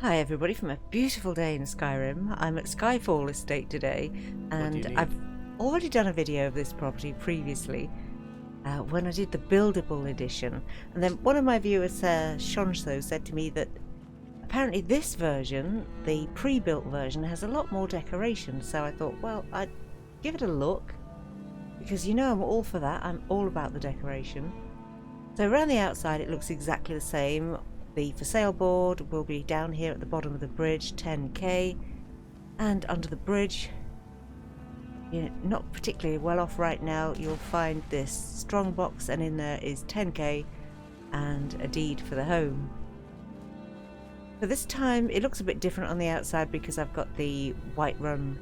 Hi everybody from a beautiful day in Skyrim. I'm at Skyfall estate today and I've already done a video of this property previously when I did the buildable edition, and then one of my viewers, Shonso, said to me that apparently this version, the pre-built version, has a lot more decoration, so I thought, well, I'd give it a look because you know I'm all for that. I'm all about the decoration. So around the outside it looks exactly the same. The for sale board will be down here at the bottom of the bridge, 10k, and under the bridge, you're not particularly well off right now, you'll find this strong box, and in there is 10k and a deed for the home. For this time it looks a bit different on the outside because I've got the white run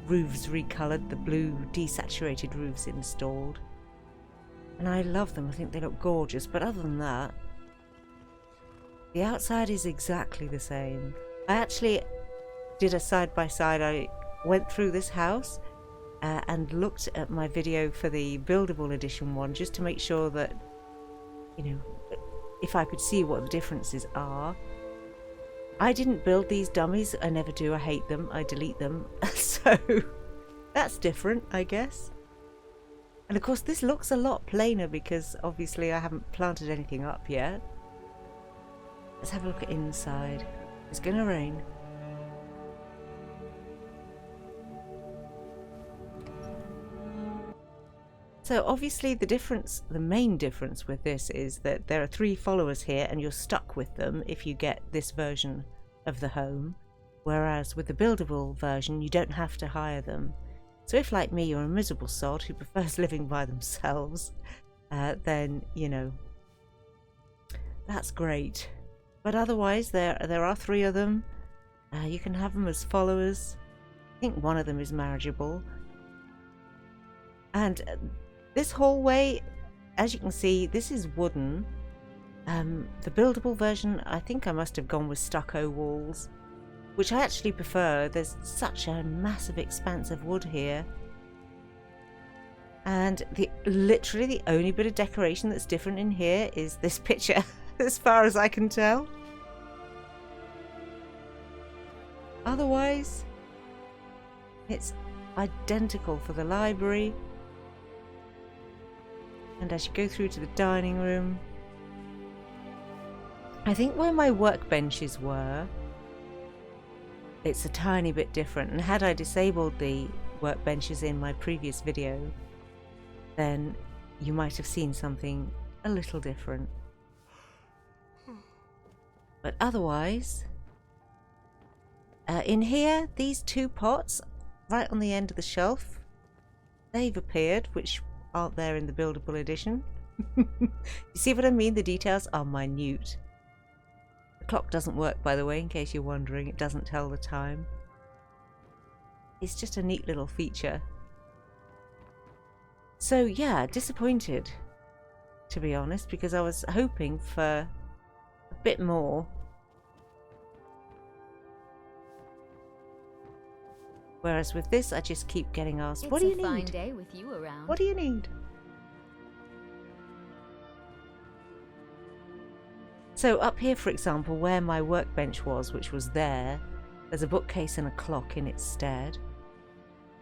roofs recoloured, the blue desaturated roofs installed, and I love them. I think they look gorgeous, but other than that, the outside is exactly the same. I actually did a side-by-side. I went through this house and looked at my video for the buildable edition one just to make sure that, you know, if I could see what the differences are. I didn't build these dummies. I never do. I hate them. I delete them. So that's different, I guess. And of course this looks a lot plainer because obviously I haven't planted anything up yet. Let's have a look at inside. It's gonna rain. So obviously the main difference with this is that there are 3 followers here and you're stuck with them if you get this version of the home, whereas with the buildable version you don't have to hire them. So if, like me, you're a miserable sod who prefers living by themselves, then, you know, that's great. But otherwise, there are 3 of them. You can have them as followers. I think one of them is marriageable. And this hallway, as you can see, this is wooden. The buildable version, I think I must have gone with stucco walls, which I actually prefer. There's such a massive expanse of wood here. And literally the only bit of decoration that's different in here is this picture. As far as I can tell. Otherwise, it's identical for the library. And as you go through to the dining room, I think where my workbenches were, it's a tiny bit different. And had I disabled the workbenches in my previous video, then you might have seen something a little different. But otherwise, in here, these 2 pots right on the end of the shelf, they've appeared, which aren't there in the buildable edition. You see what I mean? The details are minute. The clock doesn't work, by the way, in case you're wondering. It doesn't tell the time. It's just a neat little feature. So yeah, disappointed, to be honest, because I was hoping for a bit more. Whereas with this, I just keep getting asked, what do you need? It's a fine day with you around. What do you need? So up here, for example, where my workbench was, which was there, there's a bookcase and a clock in its stead.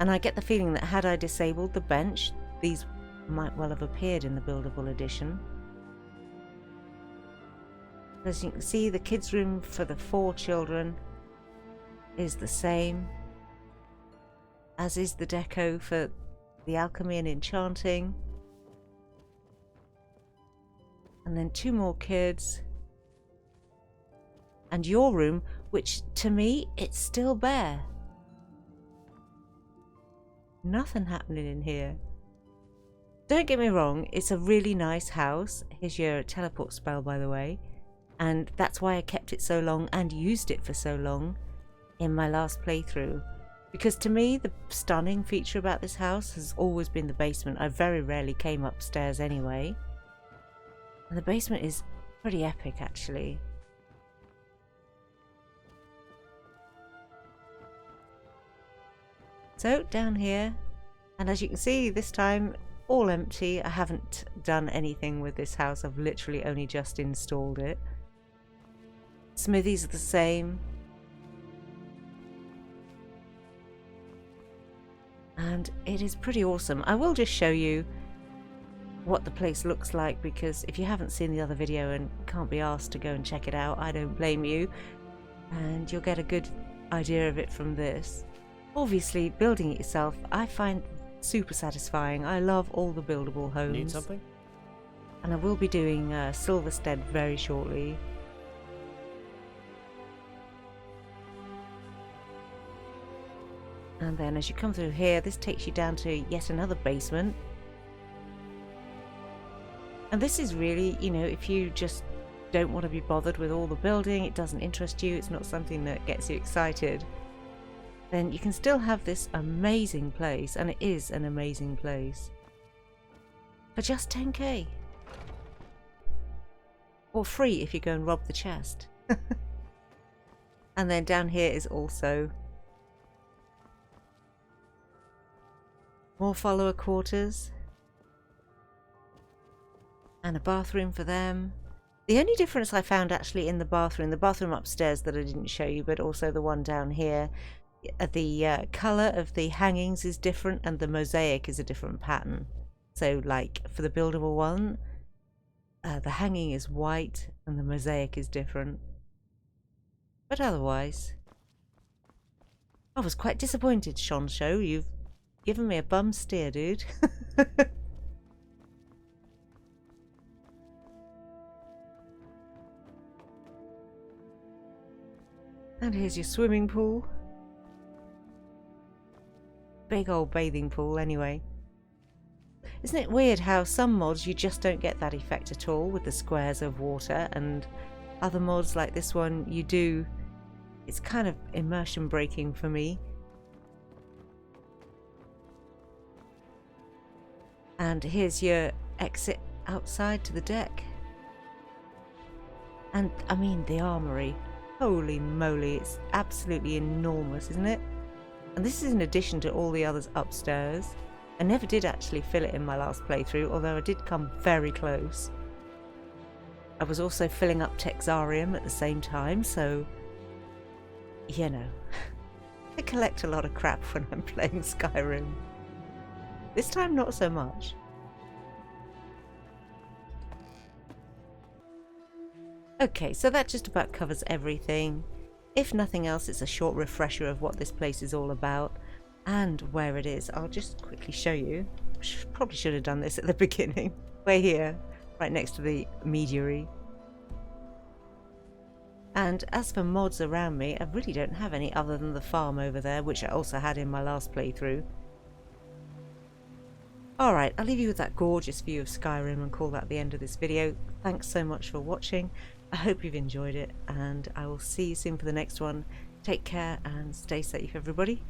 And I get the feeling that had I disabled the bench, these might well have appeared in the buildable edition. As you can see, the kids' room for the 4 children is the same, as is the deco for the alchemy and enchanting. And then 2 more kids. And your room, which to me, it's still bare. Nothing happening in here. Don't get me wrong, it's a really nice house. Here's your teleport spell, by the way. And that's why I kept it so long and used it for so long in my last playthrough. Because to me, the stunning feature about this house has always been the basement. I very rarely came upstairs anyway. And the basement is pretty epic, actually. So, down here, and as you can see, this time, all empty. I haven't done anything with this house. I've literally only just installed it. Smithies are the same. And it is pretty awesome. I will just show you what the place looks like, because if you haven't seen the other video and can't be asked to go and check it out, I don't blame you. And you'll get a good idea of it from this. Obviously, building it yourself, I find super satisfying. I love all the buildable homes. Need something? And I will be doing Silverstead very shortly. And then as you come through here, this takes you down to yet another basement. And this is really, you know, if you just don't want to be bothered with all the building, it doesn't interest you, it's not something that gets you excited, then you can still have this amazing place, and it is an amazing place, for just 10k. Or free if you go and rob the chest. And then down here is also more follower quarters. And a bathroom for them. The only difference I found actually in the bathroom upstairs that I didn't show you, but also the one down here, the colour of the hangings is different and the mosaic is a different pattern. So like for the buildable one, the hanging is white and the mosaic is different. But otherwise, I was quite disappointed, Shonsho. You've given me a bum steer, dude. And here's your swimming pool. Big old bathing pool anyway. Isn't it weird how some mods you just don't get that effect at all with the squares of water, and other mods like this one you do. It's kind of immersion breaking for me. And here's your exit outside to the deck. And I mean the armory. Holy moly, it's absolutely enormous, isn't it? And this is in addition to all the others upstairs. I never did actually fill it in my last playthrough, although I did come very close. I was also filling up Texarium at the same time, so, you know, I collect a lot of crap when I'm playing Skyrim. This time not so much. Okay, so that just about covers everything. If nothing else, it's a short refresher of what this place is all about and where it is. I'll just quickly show you. Probably should have done this at the beginning. We're here, right next to the mediary. And as for mods around me, I really don't have any other than the farm over there, which I also had in my last playthrough. Alright, I'll leave you with that gorgeous view of Skyrim and call that the end of this video. Thanks so much for watching. I hope you've enjoyed it, and I will see you soon for the next one. Take care and stay safe, everybody.